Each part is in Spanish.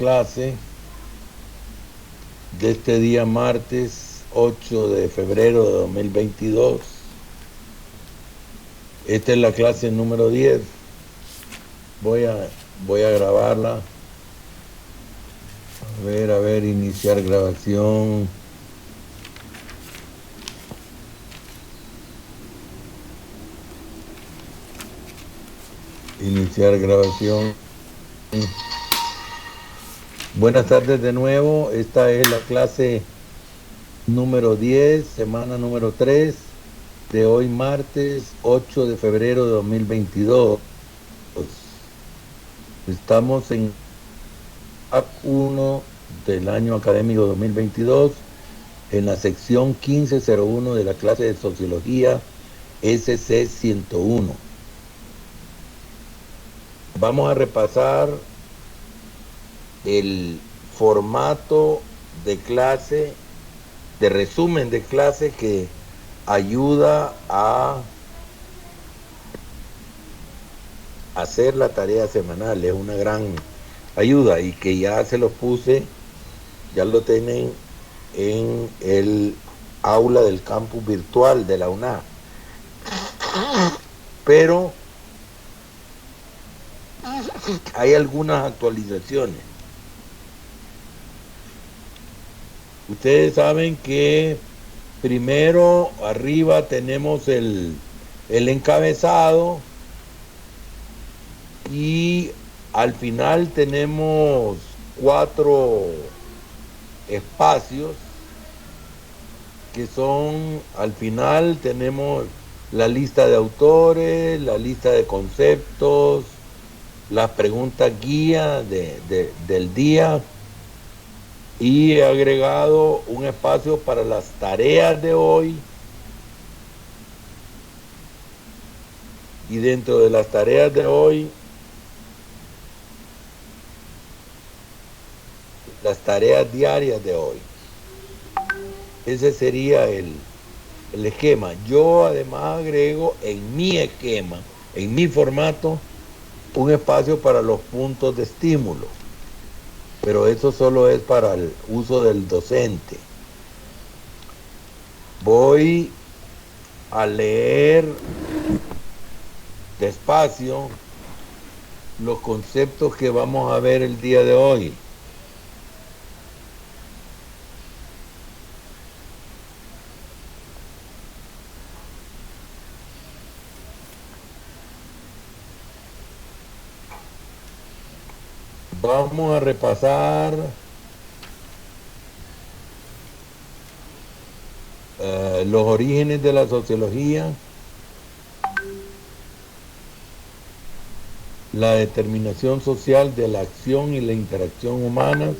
clase de este día martes 8 de febrero de 2022. Esta es la clase número 10. Voy a grabarla. A ver, iniciar grabación. Iniciar grabación. Buenas tardes de nuevo. Esta es la clase número 10, semana número 3, de hoy martes 8 de febrero de 2022. Estamos en Act 1 del año académico 2022, en la sección 1501 de la clase de Sociología SC 101. Vamos a repasar el formato de clase, de resumen de clase, que ayuda a hacer la tarea semanal. Es una gran ayuda y que ya se los puse, ya lo tienen en el aula del campus virtual de la UNA. Pero hay algunas actualizaciones. Ustedes saben que primero arriba tenemos el encabezado y al final tenemos 4 espacios que son, al final tenemos la lista de autores, la lista de conceptos, las preguntas guía del día, y he agregado un espacio para las tareas de hoy. Y dentro de las tareas de hoy, las tareas diarias de hoy. Ese sería el esquema. Yo además agrego en mi esquema, en mi formato, un espacio para los puntos de estímulo. Pero eso solo es para el uso del docente. Voy a leer despacio los conceptos que vamos a ver el día de hoy. Vamos a repasar los orígenes de la sociología, la determinación social de la acción y la interacción humanas,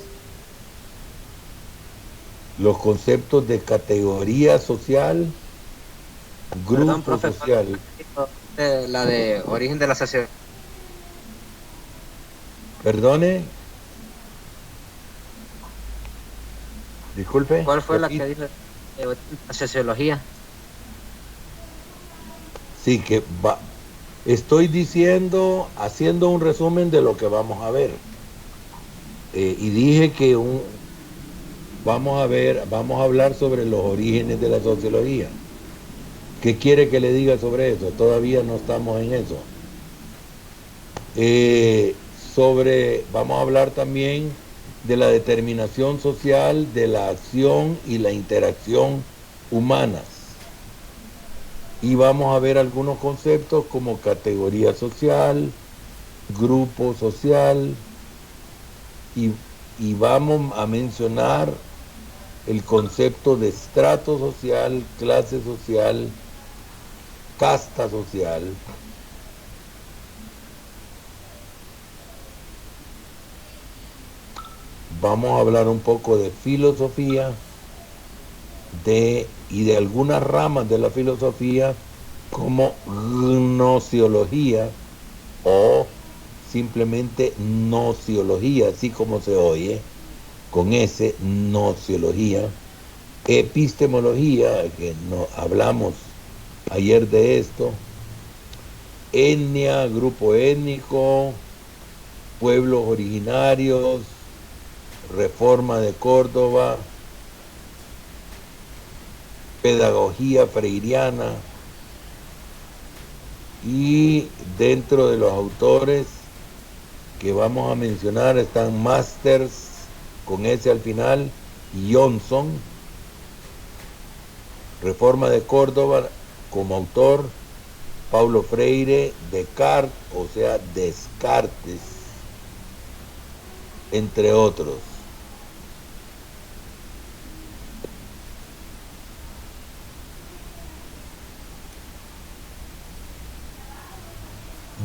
los conceptos de categoría social, grupo. Perdón, profe, social. La de origen de la sociedad. Perdone. Disculpe. ¿Cuál fue la que dijo la sociología? Sí, que estoy diciendo, haciendo un resumen de lo que vamos a ver. Y dije que vamos a hablar sobre los orígenes de la sociología. ¿Qué quiere que le diga sobre eso? Todavía no estamos en eso. Vamos a hablar también de la determinación social de la acción y la interacción humanas. Y vamos a ver algunos conceptos como categoría social, grupo social, y vamos a mencionar el concepto de estrato social, clase social, casta social. Vamos a hablar un poco de filosofía y de algunas ramas de la filosofía, como gnoseología o simplemente nociología, así como se oye, con ese, nociología, epistemología, que no hablamos ayer de esto, etnia, grupo étnico, pueblos originarios, Reforma de Córdoba, Pedagogía Freiriana, y dentro de los autores que vamos a mencionar están Masters, con S al final, y Johnson. Reforma de Córdoba, como autor, Paulo Freire, Descartes, o sea, Descartes, entre otros.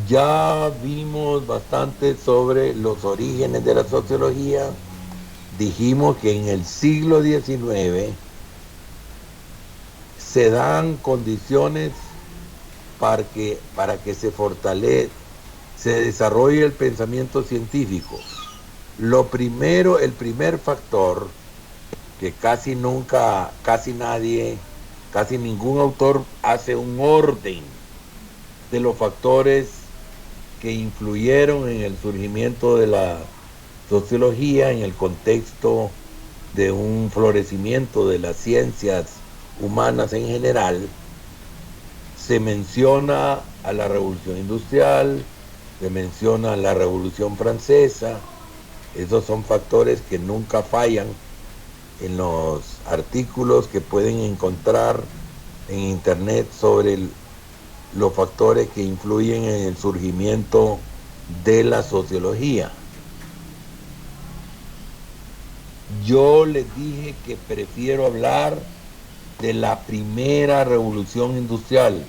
Ya vimos bastante sobre los orígenes de la sociología. Dijimos que en el siglo XIX se dan condiciones para que se desarrolle el pensamiento científico. Lo primero, el primer factor que casi nadie, casi ningún autor hace un orden de los factores que influyeron en el surgimiento de la sociología en el contexto de un florecimiento de las ciencias humanas en general. Se menciona a la Revolución Industrial, se menciona a la Revolución Francesa. Esos son factores que nunca fallan en los artículos que pueden encontrar en internet sobre los factores que influyen en el surgimiento de la sociología. Yo les dije que prefiero hablar de la primera revolución industrial,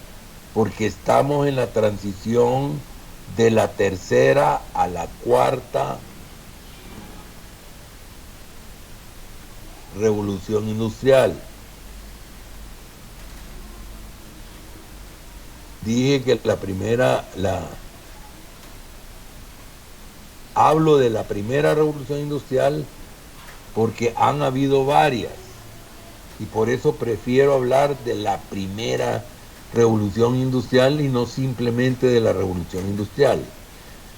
porque estamos en la transición de la tercera a la cuarta revolución industrial. Dije que hablo de la primera revolución industrial porque han habido varias, y por eso prefiero hablar de la primera revolución industrial y no simplemente de la revolución industrial.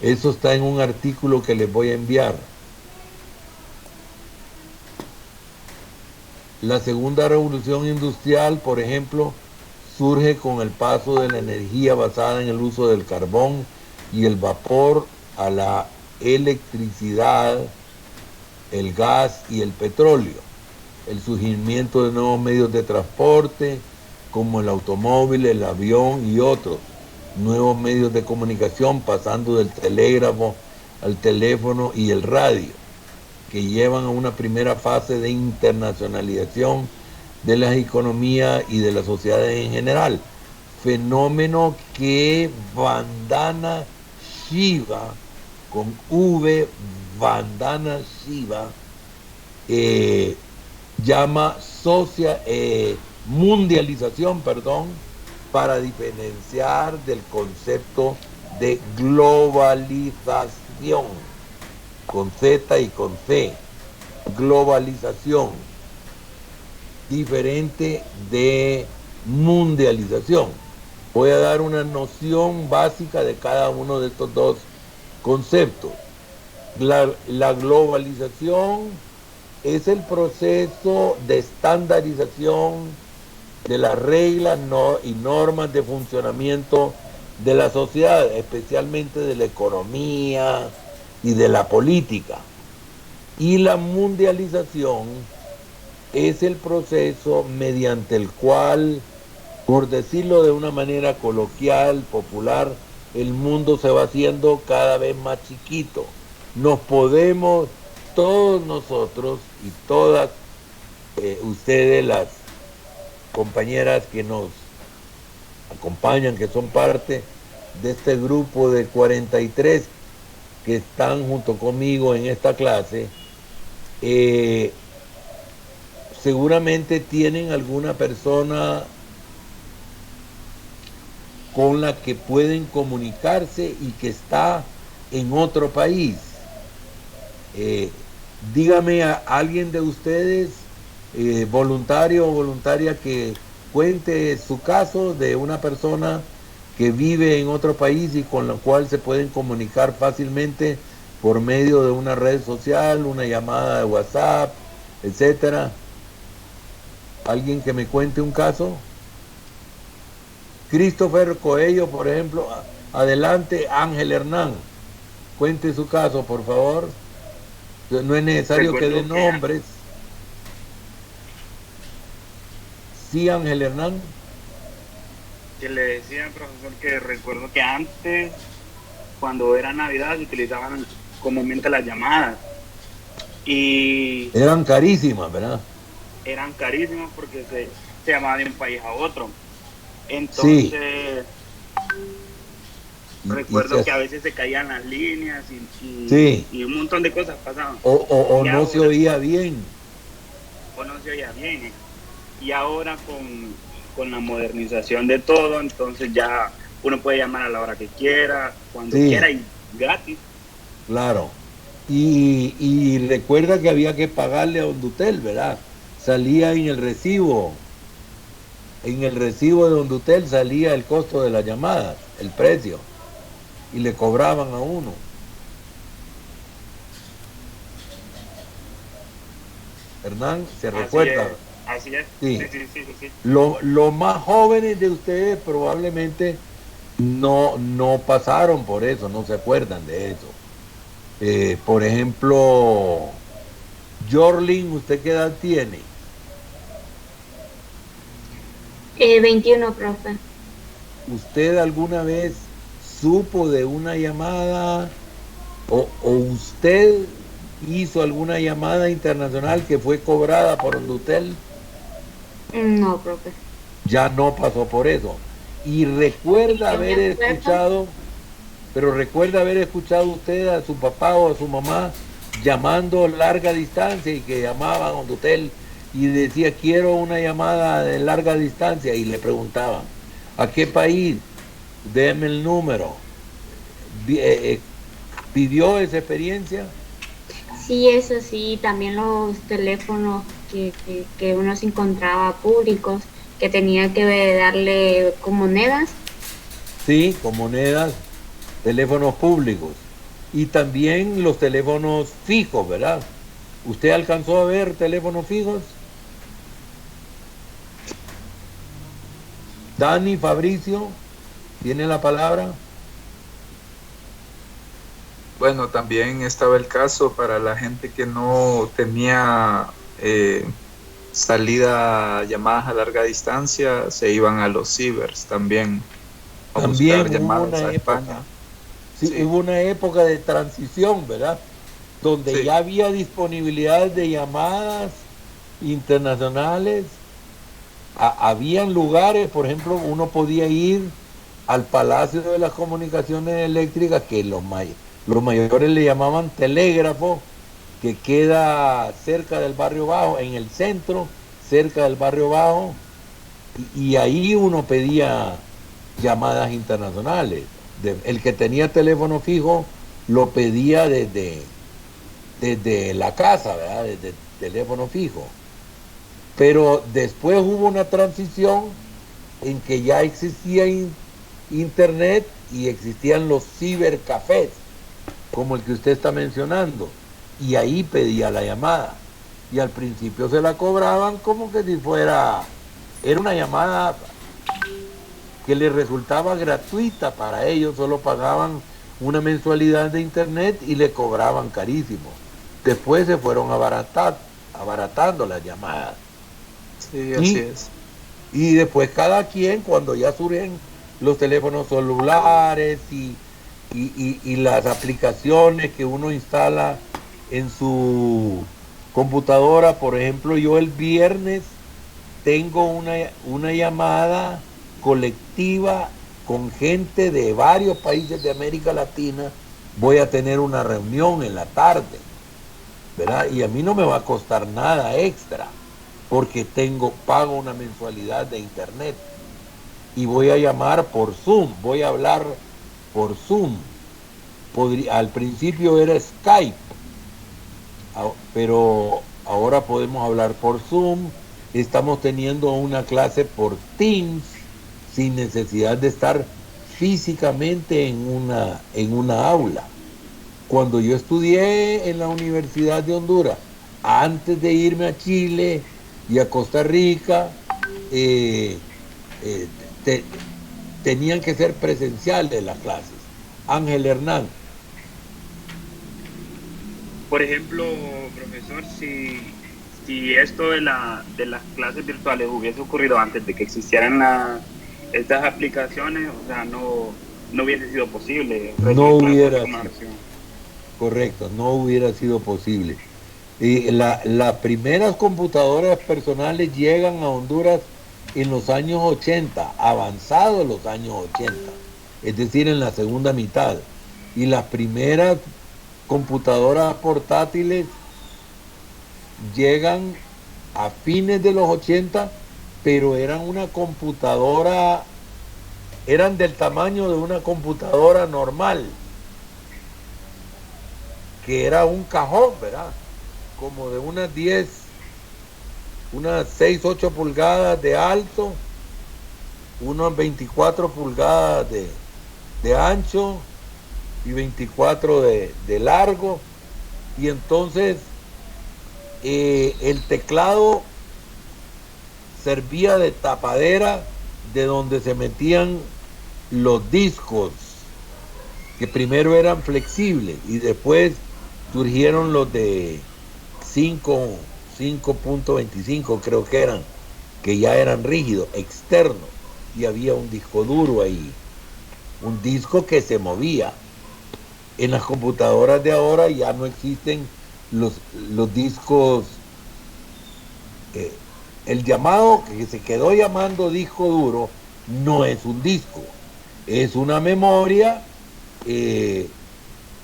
Eso está en un artículo que les voy a enviar. La segunda revolución industrial, por ejemplo, surge con el paso de la energía basada en el uso del carbón y el vapor a la electricidad, el gas y el petróleo, el surgimiento de nuevos medios de transporte como el automóvil, el avión y otros, nuevos medios de comunicación pasando del telégrafo al teléfono y el radio, que llevan a una primera fase de internacionalización de las economías y de las sociedades en general, fenómeno que Vandana Shiva, con V, Vandana Shiva, llama mundialización, para diferenciar del concepto de globalización, con Z y con C, globalización, diferente de mundialización. Voy a dar una noción básica de cada uno de estos dos conceptos. La globalización es el proceso de estandarización de las reglas y normas de funcionamiento de la sociedad, especialmente de la economía y de la política. Y la mundialización es el proceso mediante el cual, por decirlo de una manera coloquial, popular, el mundo se va haciendo cada vez más chiquito. Todos nosotros y todas ustedes, las compañeras que nos acompañan, que son parte de este grupo de 43 que están junto conmigo en esta clase, seguramente tienen alguna persona con la que pueden comunicarse y que está en otro país. Dígame a alguien de ustedes, voluntario o voluntaria, que cuente su caso de una persona que vive en otro país y con la cual se pueden comunicar fácilmente por medio de una red social, una llamada de WhatsApp, etcétera. ¿Alguien que me cuente un caso? Christopher Coello, por ejemplo. Adelante, Ángel Hernán. Cuente su caso, por favor. No es necesario que dé nombres. Sí, Ángel Hernán. Que le decía al profesor que recuerdo que antes, cuando era Navidad, se utilizaban comúnmente las llamadas. Y eran carísimas, ¿verdad? Eran carísimas porque se llamaba de un país a otro. Entonces, sí. Recuerdo que a veces se caían las líneas y un montón de cosas pasaban. O no se oía bien. O no se oía bien. Y ahora con la modernización de todo, entonces ya uno puede llamar a la hora que quiera, cuando quiera y gratis. Claro. Y recuerda que había que pagarle a Hondutel, ¿verdad? Salía en el recibo. En el recibo de Hondutel salía el costo de la llamada, el precio. Y le cobraban a uno. Hernán, ¿se recuerda? Así es. Sí. Los más jóvenes de ustedes probablemente no pasaron por eso, no se acuerdan de eso. Por ejemplo, Jorlin, ¿usted qué edad tiene? 21, profe. ¿Usted alguna vez supo de una llamada o usted hizo alguna llamada internacional que fue cobrada por Hondutel? No, profe. Ya no pasó por eso. Y recuerda haber escuchado, pero recuerda haber escuchado usted a su papá o a su mamá llamando larga distancia y que llamaban a Hondutel y decía quiero una llamada de larga distancia y le preguntaban ¿a qué país? Déme el número. ¿Pidió esa experiencia? Sí, eso sí, también los teléfonos que uno se encontraba públicos, que tenía que darle con monedas. Sí, con monedas, teléfonos públicos. Y también los teléfonos fijos, ¿verdad? ¿Usted alcanzó a ver teléfonos fijos? Dani, Fabricio, ¿tiene la palabra? Bueno, también estaba el caso para la gente que no tenía salida llamadas a larga distancia, se iban a los cibers también a buscar llamadas a España. Sí, hubo una época de transición, ¿verdad? Donde ya había disponibilidad de llamadas internacionales. Habían lugares, por ejemplo, uno podía ir al Palacio de las Comunicaciones Eléctricas, que los mayores le llamaban telégrafo, que queda cerca del Barrio Bajo, en el centro, cerca del Barrio Bajo, y ahí uno pedía llamadas internacionales. El que tenía teléfono fijo lo pedía desde la casa, ¿verdad? Desde teléfono fijo. Pero después hubo una transición en que ya existía internet y existían los cibercafés, como el que usted está mencionando, y ahí pedía la llamada. Y al principio se la cobraban como que si era una llamada que les resultaba gratuita para ellos, solo pagaban una mensualidad de internet y le cobraban carísimo. Después se fueron abaratando las llamadas. Sí, así es. Y después cada quien, cuando ya surgen los teléfonos celulares y las aplicaciones que uno instala en su computadora, por ejemplo, yo el viernes tengo una llamada colectiva con gente de varios países de América Latina. Voy a tener una reunión en la tarde, ¿verdad? Y a mí no me va a costar nada extra, porque pago una mensualidad de internet y voy a llamar por Zoom, voy a hablar por Zoom. Al principio era Skype, pero ahora podemos hablar por Zoom. Estamos teniendo una clase por Teams sin necesidad de estar físicamente en una aula. Cuando yo estudié en la Universidad de Honduras, antes de irme a Chile y a Costa Rica, eh, eh, te- tenían que ser presenciales las clases. Ángel Hernán. Por ejemplo, profesor, si esto de las clases virtuales hubiese ocurrido antes de que existieran estas aplicaciones, o sea, no hubiese sido posible No recibir clases hubiera como sido, versión. correcto, no hubiera sido posible. Y las primeras computadoras personales llegan a Honduras en los años 80, avanzados los años 80, es decir, en la segunda mitad. Y las primeras computadoras portátiles llegan a fines de los 80, pero eran una computadora, eran del tamaño de una computadora normal, que era un cajón, ¿verdad? Como de unas 6 8 pulgadas de alto, unas 24 pulgadas de ancho y 24 de largo. Y entonces el teclado servía de tapadera de donde se metían los discos, que primero eran flexibles y después surgieron los de 5.25 creo que eran, que ya eran rígidos, externos, y había un disco duro ahí, un disco que se movía. En las computadoras de ahora ya no existen los discos, el llamado que se quedó llamando disco duro no es un disco, es una memoria,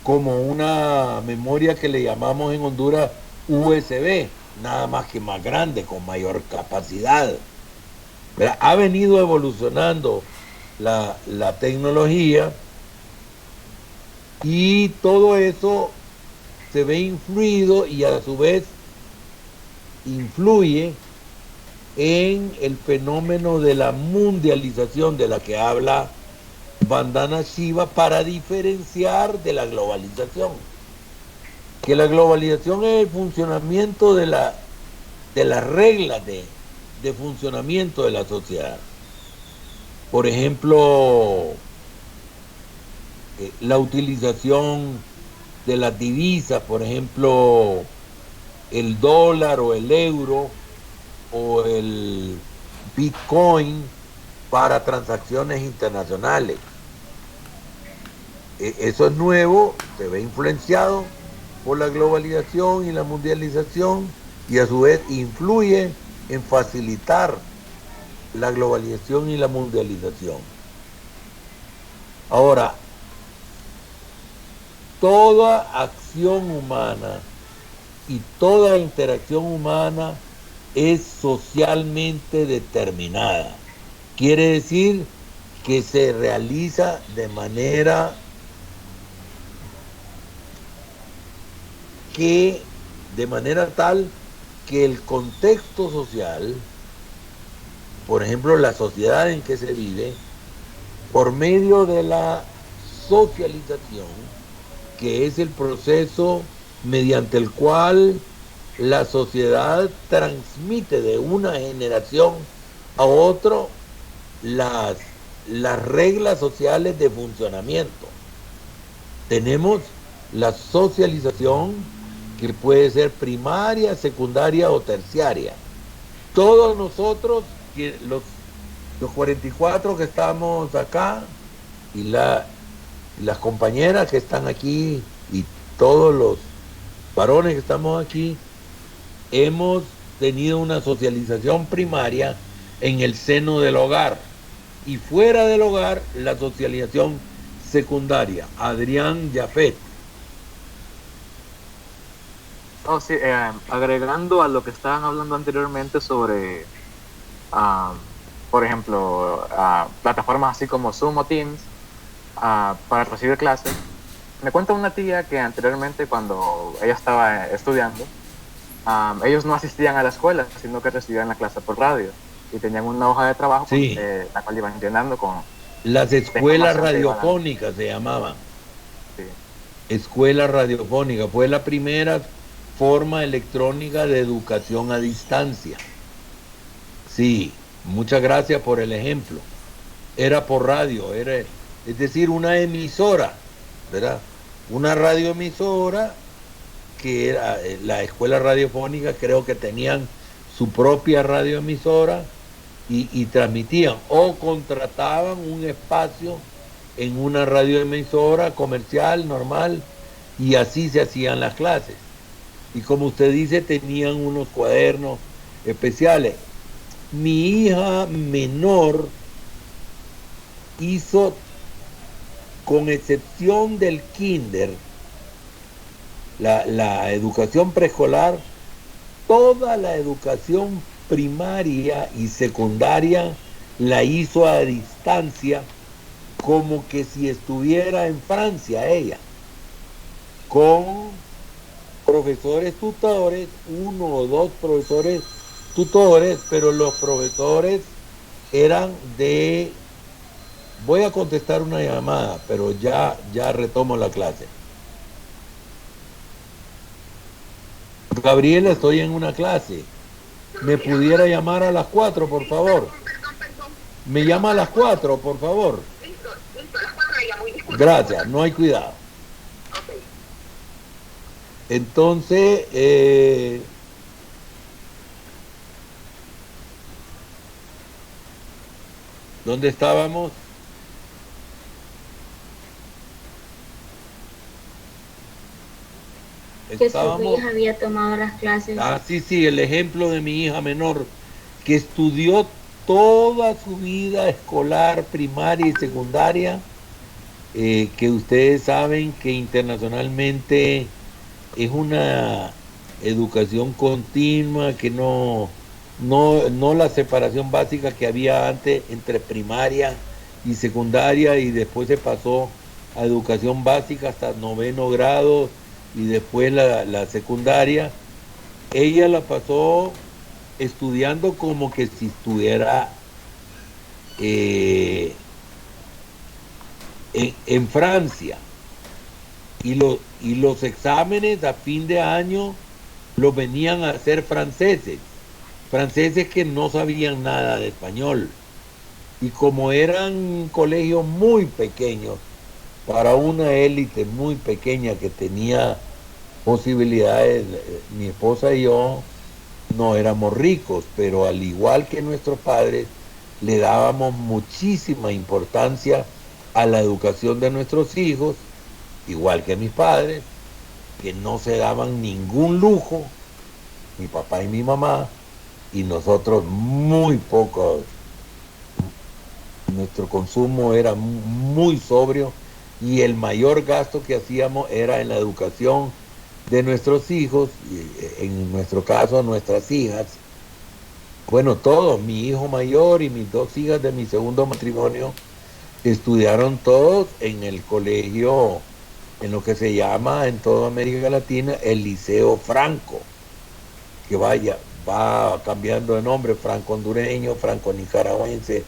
como una memoria que le llamamos en Honduras USB, nada más que más grande, con mayor capacidad. ¿Verdad? Ha venido evolucionando la tecnología y todo eso se ve influido y a su vez influye en el fenómeno de la mundialización de la que habla Vandana Shiva, para diferenciar de la globalización. Que la globalización es el funcionamiento de las reglas de funcionamiento de la sociedad. Por ejemplo, la utilización de las divisas, por ejemplo, el dólar o el euro o el Bitcoin para transacciones internacionales. Eso es nuevo, se ve influenciado por la globalización y la mundialización y a su vez influye en facilitar la globalización y la mundialización. Ahora, toda acción humana y toda interacción humana es socialmente determinada. Quiere decir que se realiza de manera tal que el contexto social, por ejemplo, la sociedad en que se vive, por medio de la socialización, que es el proceso mediante el cual la sociedad transmite de una generación a otro las reglas sociales de funcionamiento. Tenemos la socialización, que puede ser primaria, secundaria o terciaria. Todos nosotros, los 44 que estamos acá, y las compañeras que están aquí, y todos los varones que estamos aquí, hemos tenido una socialización primaria en el seno del hogar, y fuera del hogar la socialización secundaria. Adrián Jafet. Oh, sí, agregando a lo que estaban hablando anteriormente sobre, por ejemplo, plataformas así como Zoom o Teams para recibir clases. Me cuenta una tía que anteriormente, cuando ella estaba estudiando, ellos no asistían a la escuela, sino que recibían la clase por radio y tenían una hoja de trabajo, Sí. la cual iban llenando con Las escuelas radiofónicas se llamaban. Sí. escuela radiofónica. Fue la primera forma electrónica de educación a distancia. Sí, muchas gracias por el ejemplo. Era por radio, es decir, una emisora, ¿verdad? Una radioemisora que era la escuela radiofónica, creo que tenían su propia radioemisora y transmitían o contrataban un espacio en una radioemisora comercial normal y así se hacían las clases. Y como usted dice, tenían unos cuadernos especiales. Mi hija menor hizo, con excepción del kinder, la educación preescolar, toda la educación primaria y secundaria la hizo a distancia, como que si estuviera en Francia ella, con profesores tutores, uno o dos profesores tutores, pero los profesores eran de... Voy a contestar una llamada, pero ya retomo la clase. Gabriela, estoy en una clase. ¿Me pudiera llamar a las 4, por favor? Me llama a las 4, por favor. Listo, a las 4 le llamo y disculpe. Gracias, no hay cuidado. Ok. Entonces, ¿dónde estábamos? Que su hija había tomado las clases. Ah, sí, el ejemplo de mi hija menor, que estudió toda su vida escolar, primaria y secundaria, que ustedes saben que internacionalmente es una educación continua, que no la separación básica que había antes entre primaria y secundaria, y después se pasó a educación básica hasta 9º grado y después la secundaria. Ella la pasó estudiando como que si estuviera en Francia, y los exámenes a fin de año los venían a hacer franceses que no sabían nada de español, y como eran colegios muy pequeños, para una élite muy pequeña que tenía posibilidades, mi esposa y yo no éramos ricos, pero al igual que nuestros padres, le dábamos muchísima importancia a la educación de nuestros hijos, igual que mis padres, que no se daban ningún lujo, mi papá y mi mamá, y nosotros muy pocos. Nuestro consumo era muy sobrio, y el mayor gasto que hacíamos era en la educación de nuestros hijos, en nuestro caso nuestras hijas. Bueno, todos, mi hijo mayor y mis 2 hijas de mi segundo matrimonio, estudiaron todos en el colegio, en lo que se llama en toda América Latina el Liceo Franco, que va cambiando de nombre: franco hondureño, franco nicaragüense,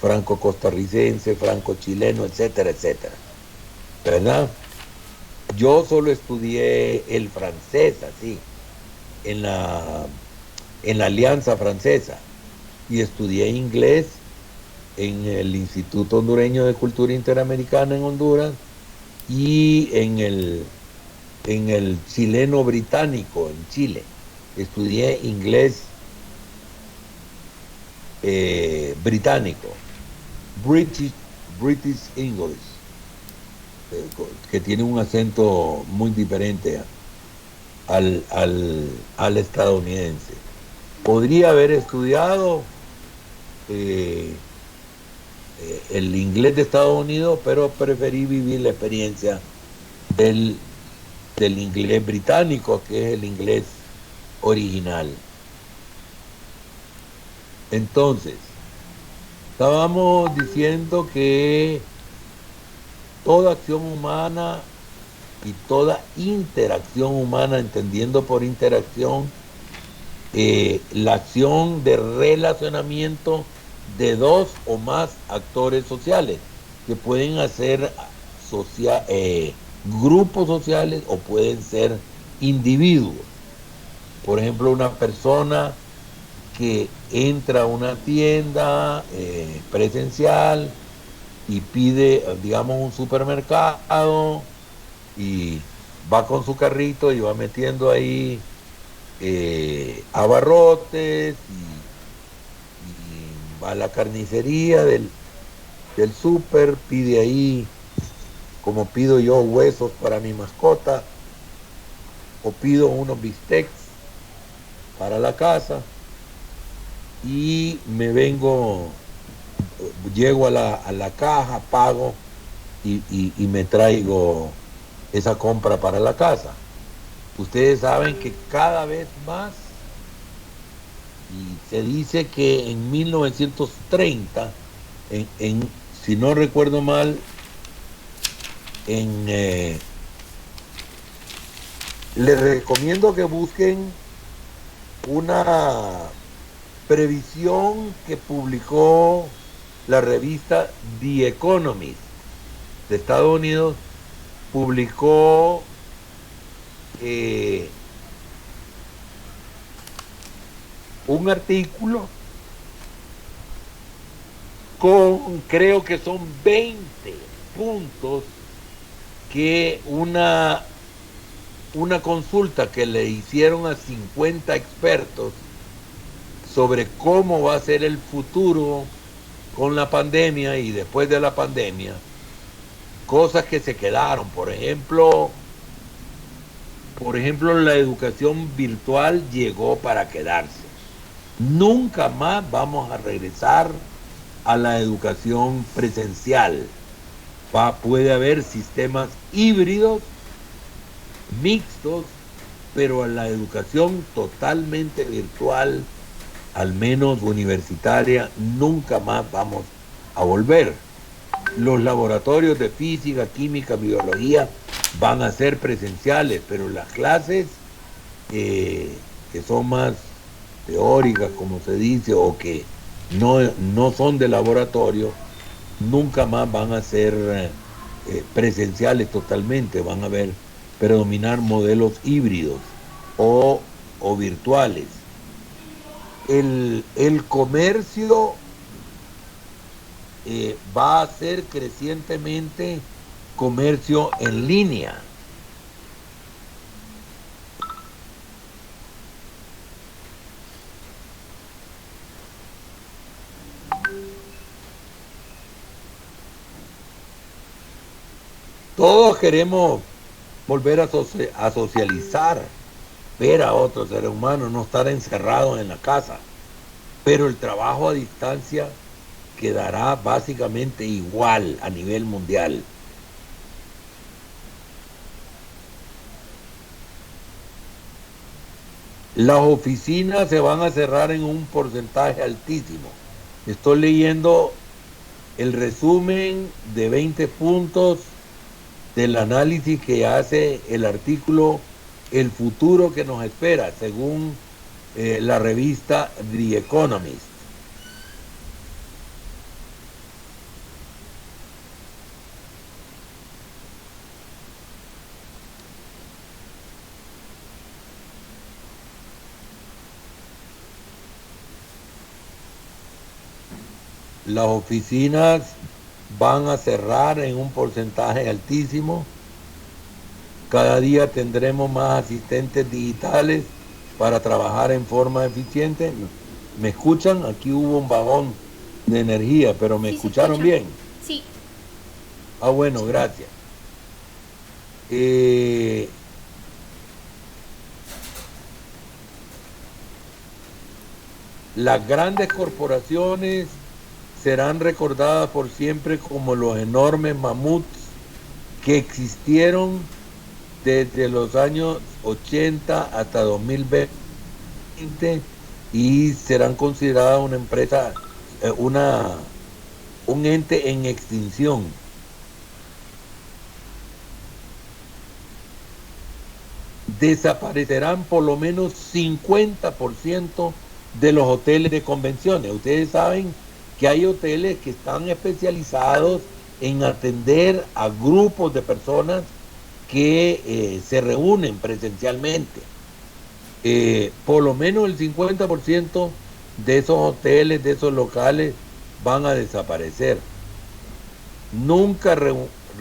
franco costarricense, franco chileno, etcétera, etcétera, ¿verdad? Yo solo estudié el francés, así, en la Alianza Francesa, y estudié inglés en el Instituto Hondureño de Cultura Interamericana en Honduras, y en el Chileno Británico en Chile. Estudié inglés británico, British English, que tiene un acento muy diferente al estadounidense. Podría haber estudiado el inglés de Estados Unidos, pero preferí vivir la experiencia del inglés británico, que es el inglés original. Entonces, estábamos diciendo que toda acción humana y toda interacción humana, entendiendo por interacción la acción de relacionamiento de 2 o más actores sociales, que pueden hacer grupos sociales o pueden ser individuos. Por ejemplo, una persona que entra a una tienda presencial y pide, digamos, un supermercado y va con su carrito y va metiendo ahí abarrotes y va a la carnicería del súper, pide ahí, como pido yo, huesos para mi mascota, o pido unos bistecs para la casa y me vengo, llego a la caja, pago y me traigo esa compra para la casa. Ustedes saben que cada vez más, y se dice que en 1930, si no recuerdo mal, les recomiendo que busquen una previsión que publicó la revista The Economist de Estados Unidos. Publicó un artículo con, creo que son 20 puntos que una consulta que le hicieron a 50 expertos sobre cómo va a ser el futuro con la pandemia y después de la pandemia, cosas que se quedaron, por ejemplo, la educación virtual llegó para quedarse. Nunca más vamos a regresar a la educación presencial. Puede haber sistemas híbridos, mixtos, pero a la educación totalmente virtual, al menos universitaria, nunca más vamos a volver. Los laboratorios de física, química, biología van a ser presenciales, pero las clases que son más teóricas, como se dice, o que no son de laboratorio, nunca más van a ser presenciales totalmente, van a predominar modelos híbridos o virtuales. El comercio va a ser crecientemente comercio en línea. Todos queremos volver a socializar, ver a otros seres humanos, no estar encerrados en la casa. Pero el trabajo a distancia quedará básicamente igual a nivel mundial. Las oficinas se van a cerrar en un porcentaje altísimo. Estoy leyendo el resumen de 20 puntos del análisis que hace el artículo El futuro que nos espera, según la revista The Economist. Las oficinas van a cerrar en un porcentaje altísimo. Cada día tendremos más asistentes digitales para trabajar en forma eficiente. ¿Me escuchan? Aquí hubo un bajón de energía, pero ¿me escucharon bien? Sí. Ah, bueno, gracias. Las grandes corporaciones serán recordadas por siempre como los enormes mamuts que existieron desde los años 80 hasta 2020 y serán consideradas una empresa, un ente en extinción. Desaparecerán por lo menos 50% de los hoteles de convenciones. Ustedes saben que hay hoteles que están especializados en atender a grupos de personas que se reúnen presencialmente. Por lo menos el 50% de esos hoteles, de esos locales, van a desaparecer. Nunca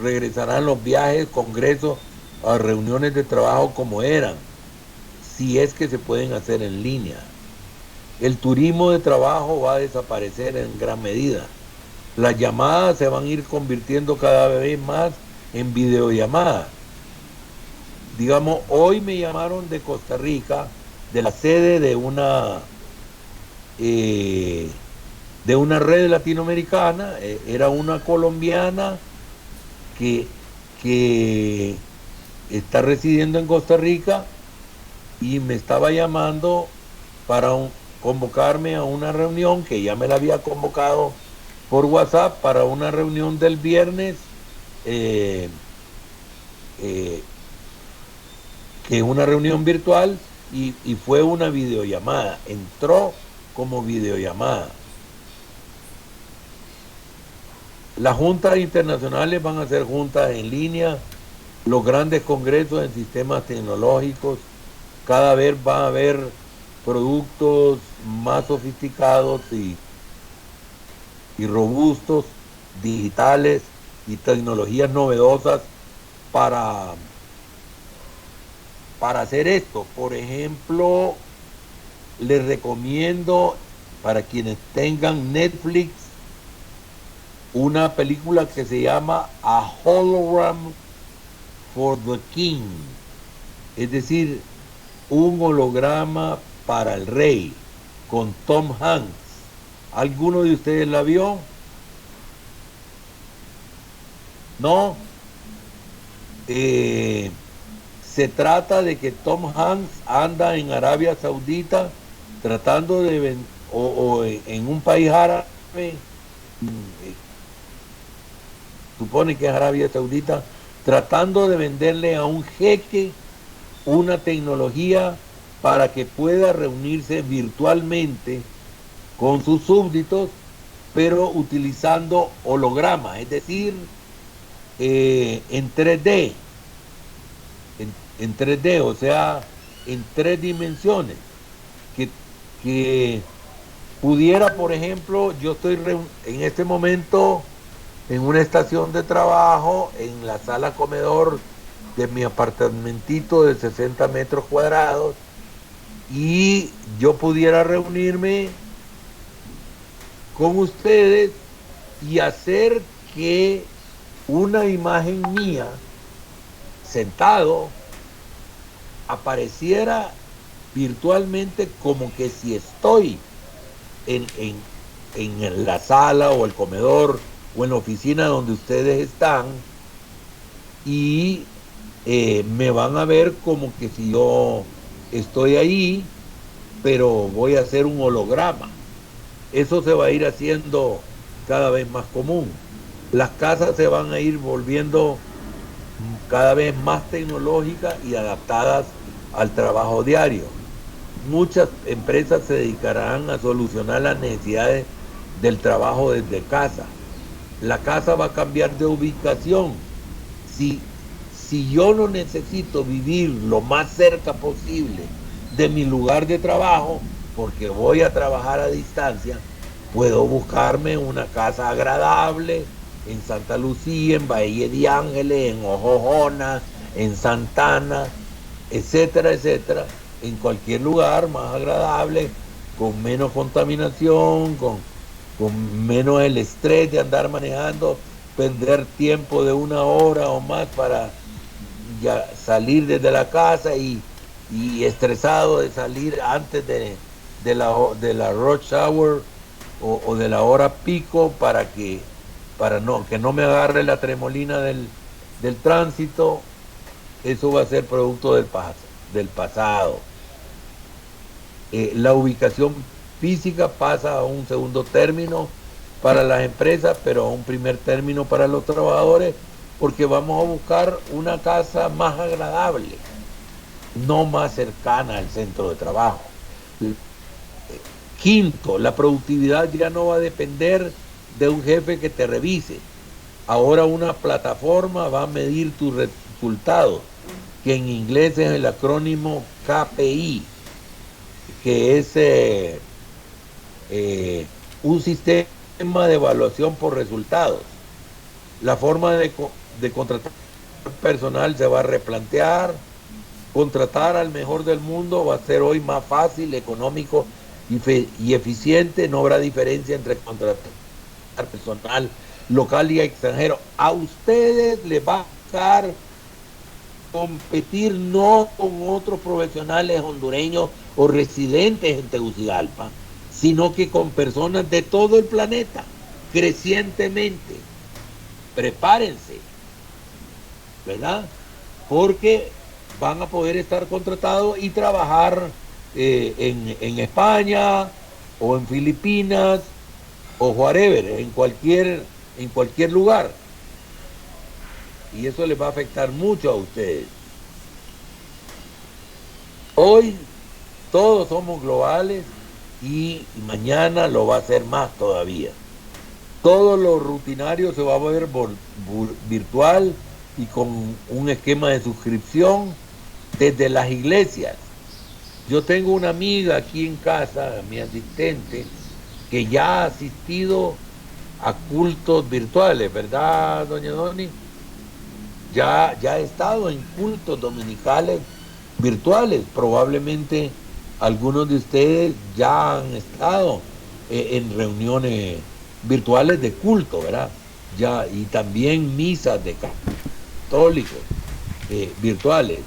regresarán los viajes, congresos, a reuniones de trabajo como eran, si es que se pueden hacer en línea. El turismo de trabajo va a desaparecer en gran medida. Las llamadas se van a ir convirtiendo cada vez más en videollamadas. Digamos, hoy me llamaron de Costa Rica, de la sede de una red latinoamericana. Era una colombiana que está residiendo en Costa Rica y me estaba llamando para convocarme a una reunión que ya me la había convocado por WhatsApp para una reunión del viernes, que es una reunión virtual y fue una videollamada, entró como videollamada. Las juntas internacionales van a ser juntas en línea, los grandes congresos en sistemas tecnológicos, cada vez va a haber productos más sofisticados y robustos, digitales y tecnologías novedosas para hacer esto. Por ejemplo, les recomiendo para quienes tengan Netflix una película que se llama A Hologram for the King, es decir, un holograma para el rey, con Tom Hanks. ¿Alguno de ustedes la vio? ¿No? Se trata de que Tom Hanks anda en Arabia Saudita tratando de o en un país árabe, supone que es Arabia Saudita, tratando de venderle a un jeque una tecnología para que pueda reunirse virtualmente con sus súbditos, pero utilizando hologramas, es decir, en 3D, en 3D, o sea, en 3 dimensiones, que pudiera, por ejemplo, yo estoy en este momento en una estación de trabajo, en la sala comedor de mi apartamentito de 60 metros cuadrados, y yo pudiera reunirme con ustedes y hacer que una imagen mía sentado apareciera virtualmente como que si estoy en la sala o el comedor o en la oficina donde ustedes están, y me van a ver como que si yo estoy ahí, pero voy a hacer un holograma. Eso se va a ir haciendo cada vez más común. Las casas se van a ir volviendo cada vez más tecnológicas y adaptadas al trabajo diario. Muchas empresas se dedicarán a solucionar las necesidades del trabajo desde casa. La casa va a cambiar de ubicación. Si yo no necesito vivir lo más cerca posible de mi lugar de trabajo, porque voy a trabajar a distancia, puedo buscarme una casa agradable en Santa Lucía, en Valle de Ángeles, en Ojojona, en Santana, etcétera, etcétera, en cualquier lugar más agradable, con menos contaminación, con menos el estrés de andar manejando, perder tiempo de 1 hora o más para ya salir desde la casa y estresado de salir antes de la rush hour o de la hora pico para que no me agarre la tremolina del tránsito. Eso va a ser producto del pasado. La ubicación física pasa a un segundo término para las empresas, pero a un primer término para los trabajadores, porque vamos a buscar una casa más agradable, no más cercana al centro de trabajo. Quinto, la productividad ya no va a depender de un jefe que te revise. Ahora una plataforma va a medir resultados, que en inglés es el acrónimo KPI, que es un sistema de evaluación por resultados. La forma de contratar personal se va a replantear. Contratar al mejor del mundo va a ser hoy más fácil, económico y eficiente. No habrá diferencia entre contratar personal local y extranjero. A ustedes les va a tocar competir no con otros profesionales hondureños o residentes en Tegucigalpa, sino que con personas de todo el planeta, crecientemente. Prepárense, ¿verdad? Porque van a poder estar contratados y trabajar en España o en Filipinas o whatever, en cualquier lugar. Y eso les va a afectar mucho a ustedes. Hoy todos somos globales y mañana lo va a ser más todavía. Todo lo rutinario se va a ver virtual y con un esquema de suscripción desde las iglesias. Yo tengo una amiga aquí en casa, mi asistente, que ya ha asistido a cultos virtuales, ¿verdad, doña Doni? Ya ha estado en cultos dominicales virtuales. Probablemente algunos de ustedes ya han estado en reuniones virtuales de culto, ¿verdad? Ya, y también misas de católicos virtuales.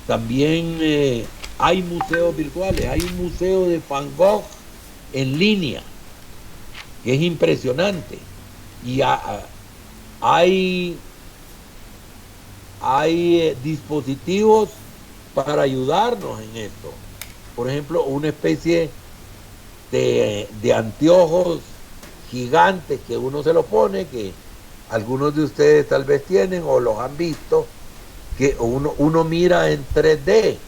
También hay museos virtuales. Hay un museo de Van Gogh en línea que es impresionante, y hay dispositivos para ayudarnos en esto. Por ejemplo, una especie de anteojos gigantes que uno se lo pone, que algunos de ustedes tal vez tienen o los han visto, que uno mira en 3D.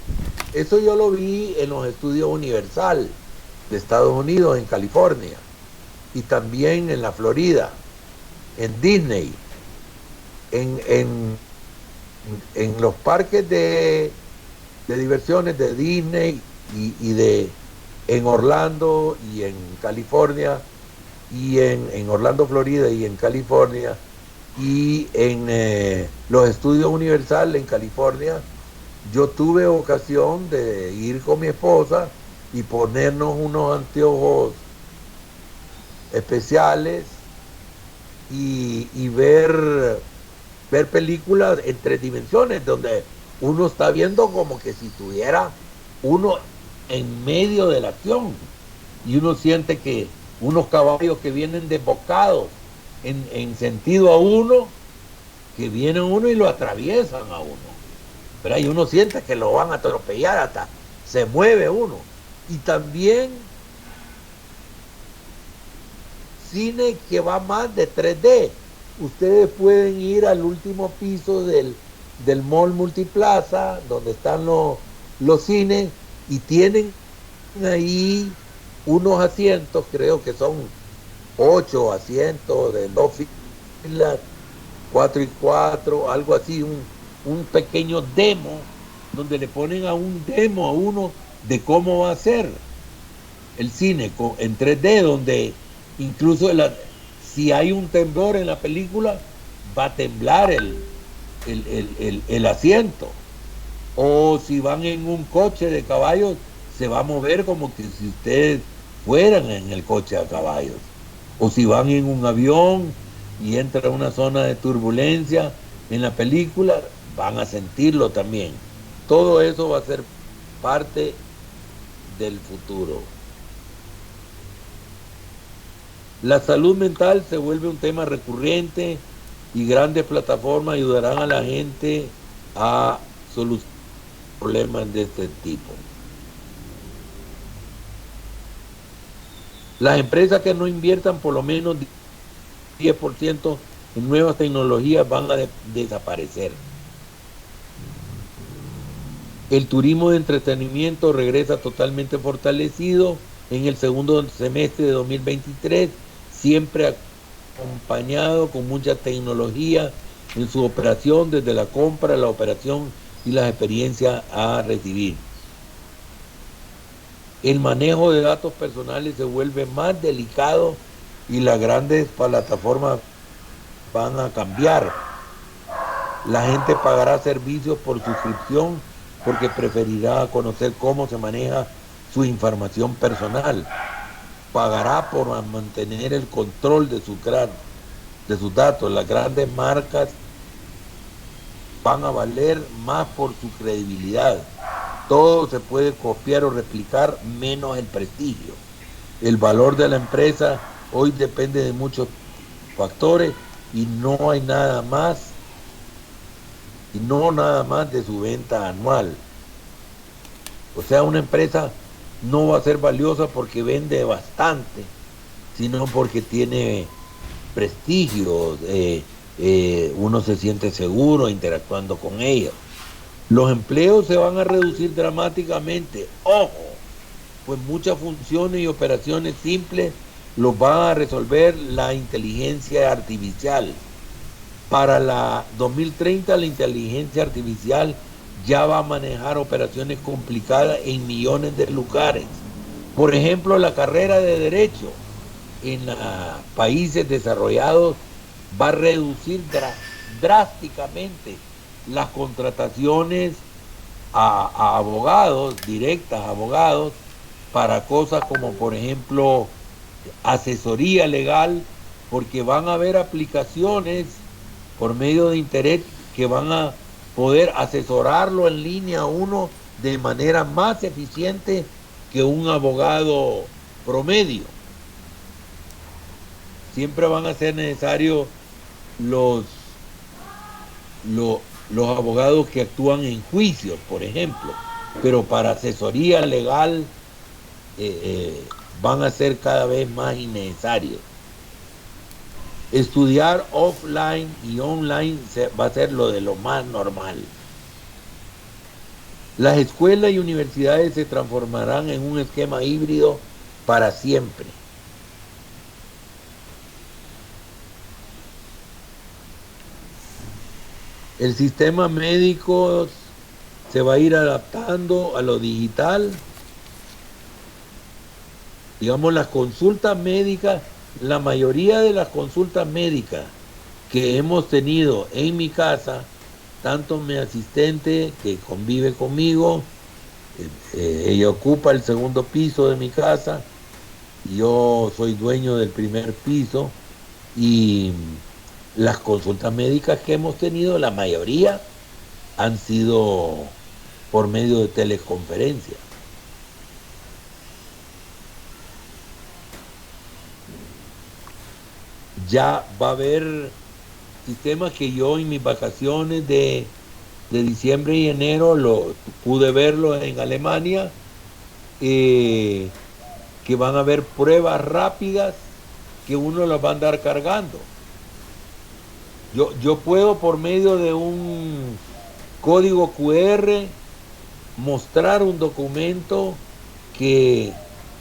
Eso yo lo vi en los estudios Universal de Estados Unidos, en California, y también en la Florida, en Disney, en los parques de diversiones de Disney y en Orlando y en California, y en Orlando, Florida, y en California, y en los estudios Universal en California. Yo tuve ocasión de ir con mi esposa y ponernos unos anteojos especiales y ver películas en 3 dimensiones, donde uno está viendo como que si estuviera uno en medio de la acción, y uno siente que unos caballos que vienen desbocados en sentido a uno, que vienen uno y lo atraviesan a uno, pero ahí uno siente que lo van a atropellar, hasta se mueve uno. Y también cine que va más de 3D. Ustedes pueden ir al último piso del Mall Multiplaza, donde están los cines, y tienen ahí unos asientos, creo que son 8 asientos de 2 filas, 4 y 4, algo así, un pequeño demo, donde le ponen a un demo a uno de cómo va a ser el cine en 3D, donde incluso si hay un temblor en la película, va a temblar el asiento. O si van en un coche de caballos, se va a mover como que si ustedes fueran en el coche a caballos. O si van en un avión y entra una zona de turbulencia en la película, van a sentirlo también. Todo eso va a ser parte del futuro. La salud mental se vuelve un tema recurrente, y grandes plataformas ayudarán a la gente a solucionar problemas de este tipo. Las empresas que no inviertan por lo menos 10% en nuevas tecnologías van a desaparecer. El turismo de entretenimiento regresa totalmente fortalecido en el segundo semestre de 2023, siempre acompañado con mucha tecnología en su operación, desde la compra, la operación y las experiencias a recibir. El manejo de datos personales se vuelve más delicado y las grandes plataformas van a cambiar. La gente pagará servicios por suscripción porque preferirá conocer cómo se maneja su información personal. Pagará por mantener el control de sus datos. Las grandes marcas van a valer más por su credibilidad. Todo se puede copiar o replicar menos el prestigio. El valor de la empresa hoy depende de muchos factores y no hay nada más de su venta anual. O sea, una empresa no va a ser valiosa porque vende bastante, sino porque tiene prestigio, uno se siente seguro interactuando con ella. Los empleos se van a reducir dramáticamente, ojo, pues muchas funciones y operaciones simples los va a resolver la inteligencia artificial. Para la 2030 la inteligencia artificial ya va a manejar operaciones complicadas en millones de lugares. Por ejemplo, la carrera de Derecho en países desarrollados va a reducir drásticamente las contrataciones a abogados, directas a abogados, para cosas como, por ejemplo, asesoría legal, porque van a haber aplicaciones por medio de internet que van a poder asesorarlo en línea a uno de manera más eficiente que un abogado promedio. Siempre van a ser necesarios los abogados que actúan en juicios, por ejemplo, pero para asesoría legal van a ser cada vez más innecesarios. Estudiar offline y online va a ser lo de lo más normal. Las escuelas y universidades se transformarán en un esquema híbrido para siempre. El sistema médico se va a ir adaptando a lo digital. Digamos, las consultas médicas, la mayoría de las consultas médicas que hemos tenido en mi casa, tanto mi asistente que convive conmigo, ella ocupa el segundo piso de mi casa, yo soy dueño del primer piso, y las consultas médicas que hemos tenido, la mayoría han sido por medio de teleconferencia. Ya va a haber sistemas que yo en mis vacaciones de diciembre y enero pude verlo en Alemania, que van a haber pruebas rápidas que uno las va a andar cargando. Yo puedo por medio de un código QR mostrar un documento que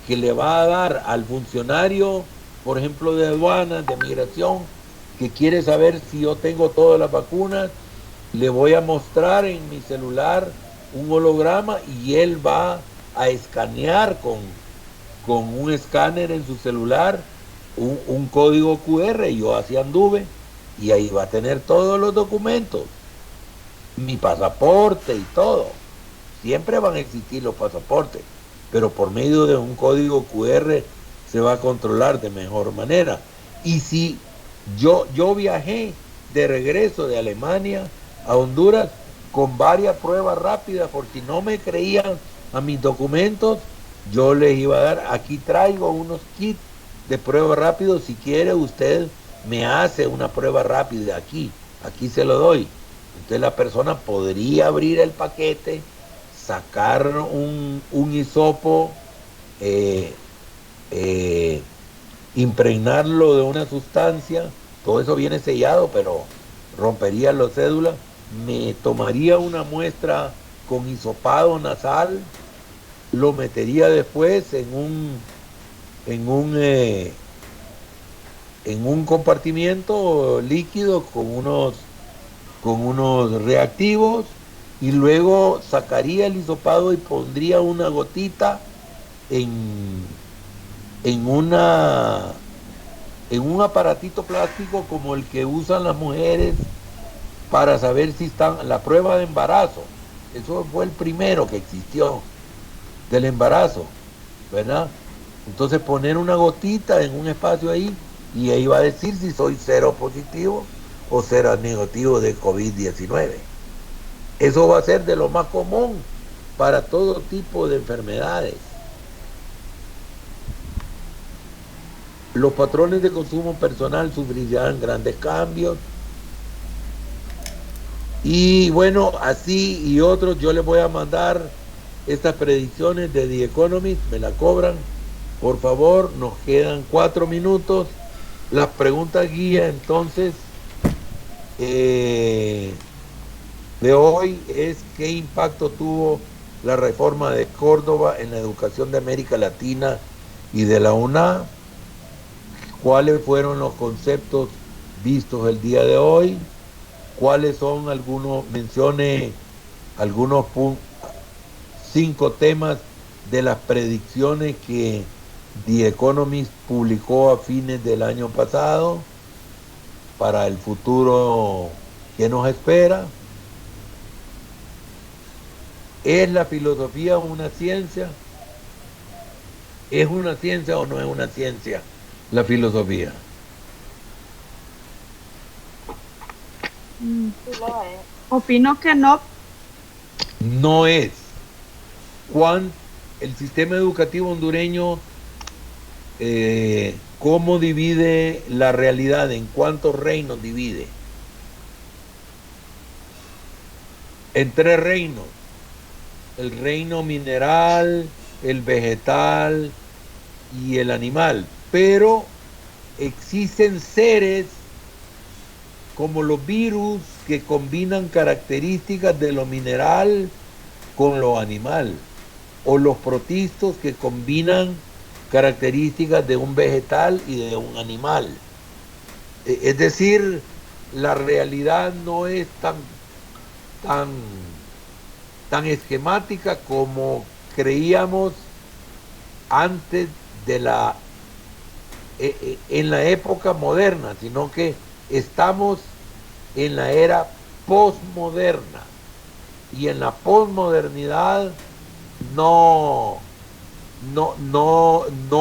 le va a dar al funcionario, por ejemplo, de aduanas, de migración, que quiere saber si yo tengo todas las vacunas. Le voy a mostrar en mi celular un holograma y él va a escanear con un escáner en su celular un código QR. Yo así anduve y ahí va a tener todos los documentos, mi pasaporte y todo. Siempre van a existir los pasaportes, pero por medio de un código QR se va a controlar de mejor manera. Y si yo viajé de regreso de Alemania a Honduras con varias pruebas rápidas, porque no me creían a mis documentos, yo les iba a dar, aquí traigo unos kits de pruebas rápidas, si quiere usted me hace una prueba rápida aquí se lo doy. Entonces la persona podría abrir el paquete, sacar un hisopo, impregnarlo de una sustancia, todo eso viene sellado, pero rompería la cédula, me tomaría una muestra con hisopado nasal, lo metería después en un compartimiento líquido con unos con unos reactivos y luego sacaría el hisopado y pondría una gotita en, en una en un aparatito plástico como el que usan las mujeres para saber si están, la prueba de embarazo. Eso fue el primero que existió del embarazo, ¿verdad? Entonces poner una gotita en un espacio ahí y ahí va a decir si soy cero positivo o cero negativo de COVID-19. Eso va a ser de lo más común para todo tipo de enfermedades. Los patrones de consumo personal sufrirán grandes cambios. Y bueno, así y otros, yo les voy a mandar estas predicciones de The Economist, me la cobran. Por favor, nos quedan 4 minutos. Las preguntas guía entonces de hoy es: ¿qué impacto tuvo la reforma de Córdoba en la educación de América Latina y de la UNA? ¿Cuáles fueron los conceptos vistos el día de hoy? ¿Cuáles son algunos, mencione algunos 5 temas de las predicciones que The Economist publicó a fines del año pasado para el futuro que nos espera? ¿Es la filosofía una ciencia? ¿Es una ciencia o no es una ciencia la filosofía? Opino que no. No es. El sistema educativo hondureño, ¿cómo divide la realidad? ¿En cuántos reinos divide? En 3 reinos: el reino mineral, el vegetal y el animal. Pero existen seres como los virus que combinan características de lo mineral con lo animal, o los protistos que combinan características de un vegetal y de un animal. Es decir, la realidad no es tan esquemática como creíamos antes en la época moderna, sino que estamos en la era posmoderna, y en la posmodernidad no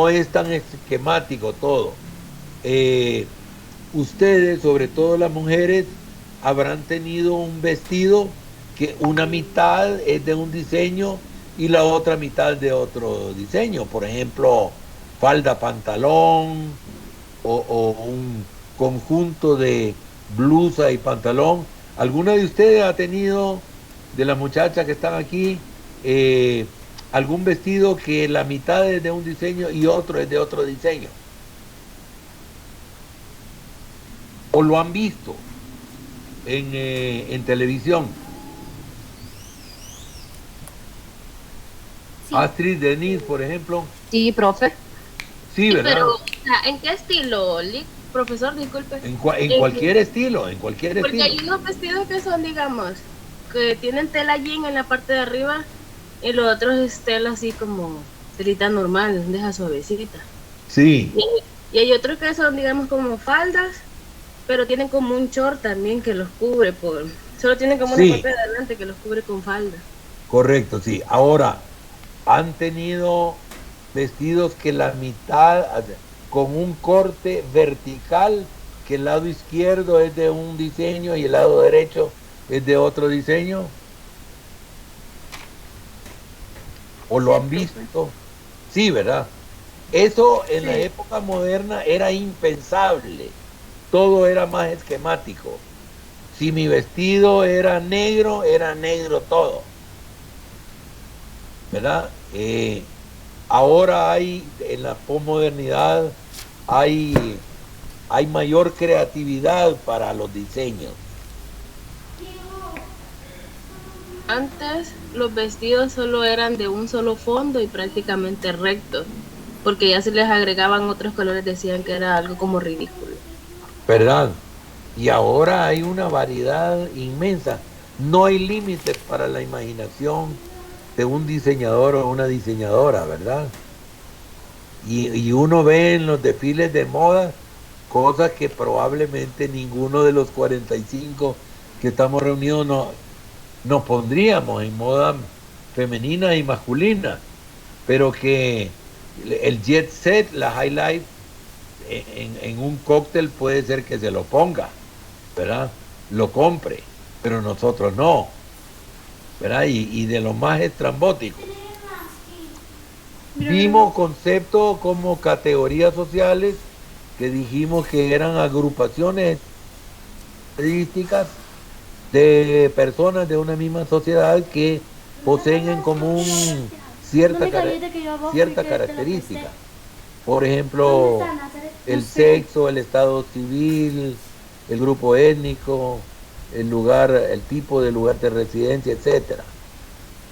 es tan esquemático todo. Ustedes, sobre todo las mujeres, habrán tenido un vestido que una mitad es de un diseño y la otra mitad de otro diseño. Por ejemplo, falda, pantalón, o un conjunto de blusa y pantalón. ¿Alguna de ustedes ha tenido, de las muchachas que están aquí, algún vestido que la mitad es de un diseño y otro es de otro diseño? ¿O lo han visto en televisión? Sí. Astrid, Denise, por ejemplo. Sí, profe. Sí, ¿verdad? Pero, ¿en qué estilo, profesor? Disculpe. En cualquier estilo, en cualquier Porque estilo. hay unos vestidos que son, digamos, que tienen tela jean en la parte de arriba y los otros es tela así como telita normal, deja suavecita. Sí. Y hay otros que son, digamos, como faldas, pero tienen como un short también que los cubre solo tienen como Sí. una parte de adelante que los cubre con falda. Correcto, sí. Ahora, han tenido vestidos que la mitad, con un corte vertical, que el lado izquierdo es de un diseño y el lado derecho es de otro diseño. ¿O lo han visto? Sí, ¿verdad? Eso en la época moderna era impensable. Todo era más esquemático. Si mi vestido era negro todo, ¿verdad? Ahora en la posmodernidad hay mayor creatividad para los diseños. Antes los vestidos solo eran de un solo fondo y prácticamente rectos, porque ya se les agregaban otros colores, decían que era algo como ridículo. ¿Verdad? Y ahora hay una variedad inmensa. No hay límites para la imaginación de un diseñador o una diseñadora, ¿verdad? Y uno ve en los desfiles de moda cosas que probablemente ninguno de los 45 que estamos reunidos nos pondríamos en moda femenina y masculina, pero que el jet set, la high life, en un cóctel puede ser que se lo ponga, ¿verdad? Lo compre, pero nosotros no, ¿verdad? Y de lo más estrambótico. Vimos conceptos como categorías sociales que dijimos que eran agrupaciones estadísticas de personas de una misma sociedad que poseen en común cierta característica. Por ejemplo, el sexo, el estado civil, el grupo étnico, el tipo de lugar de residencia, etcétera.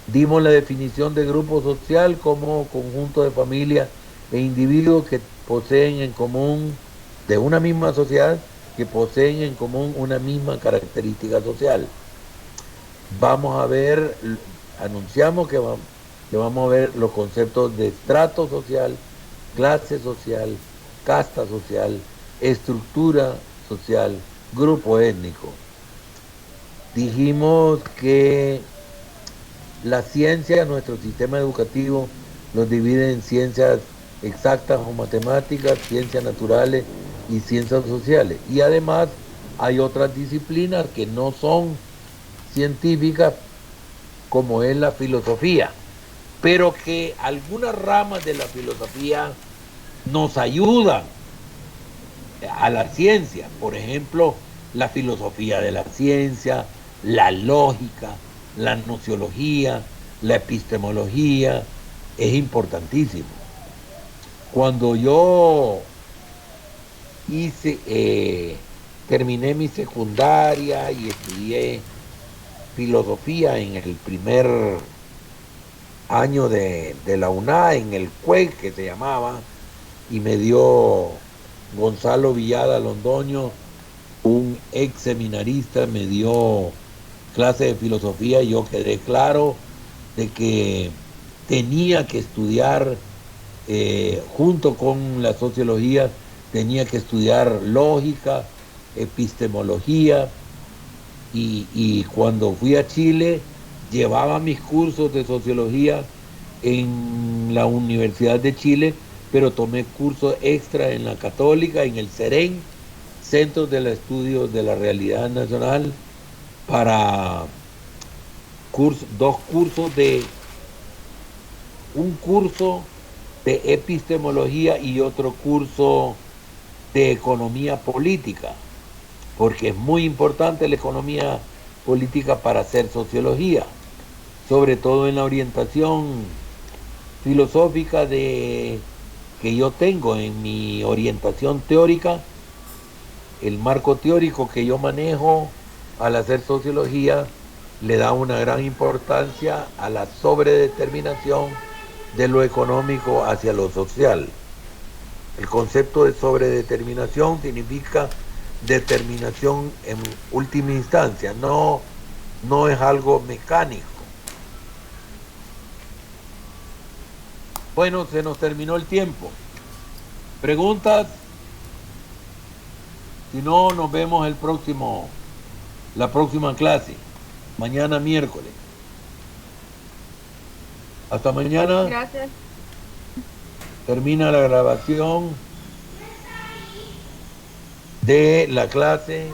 Dimos la definición de grupo social como conjunto de familias e individuos que poseen en común, de una misma sociedad, que poseen en común una misma característica social. Vamos a ver, anunciamos que vamos a ver los conceptos de estrato social, clase social, casta social, estructura social, grupo étnico. Dijimos que la ciencia, nuestro sistema educativo, los divide en ciencias exactas o matemáticas, ciencias naturales y ciencias sociales. Y además hay otras disciplinas que no son científicas, como es la filosofía, pero que algunas ramas de la filosofía nos ayudan a la ciencia. Por ejemplo, la filosofía de la ciencia, la lógica, la nociología, la epistemología, es importantísimo. Cuando yo terminé mi secundaria y estudié filosofía en el primer año de la UNA, en el CUEC que se llamaba, y me dio Gonzalo Villada Londoño, un ex seminarista, me dio clase de filosofía, y yo quedé claro de que tenía que estudiar junto con la sociología, tenía que estudiar lógica, epistemología, y cuando fui a Chile llevaba mis cursos de sociología en la Universidad de Chile, pero tomé cursos extra en la Católica, en el CEREN, Centro de Estudios de la Realidad Nacional, para un curso de epistemología y otro curso de economía política, porque es muy importante la economía política para hacer sociología, sobre todo en la orientación filosófica que yo tengo en mi orientación teórica. El marco teórico que yo manejo al hacer sociología le da una gran importancia a la sobredeterminación de lo económico hacia lo social. El concepto de sobredeterminación significa determinación en última instancia, no es algo mecánico. Bueno, se nos terminó el tiempo. ¿Preguntas? Si no, nos vemos la próxima clase, mañana miércoles. Hasta mañana. Gracias. Termina la grabación de la clase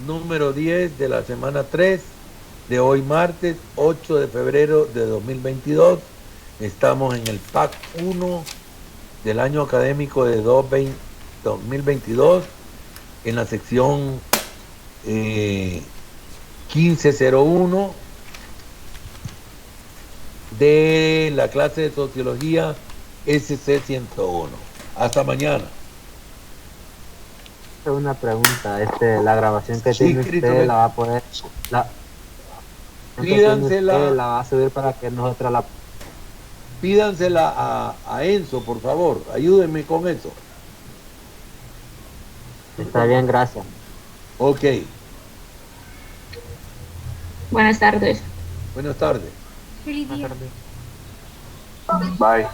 número 10 de la semana 3 de hoy, martes 8 de febrero de 2022. Estamos en el PAC 1 del año académico de 2022, en la sección 1501 de la clase de sociología SC101. Hasta mañana. Una pregunta, la grabación que Sí, tiene usted la va a poder, Pídansela. la va a subir para que nosotros la... Pídansela a Enzo, por favor, ayúdenme con eso. Está bien, gracias. Ok, Buenas tardes. buenas tardes. Feliz día. Bye.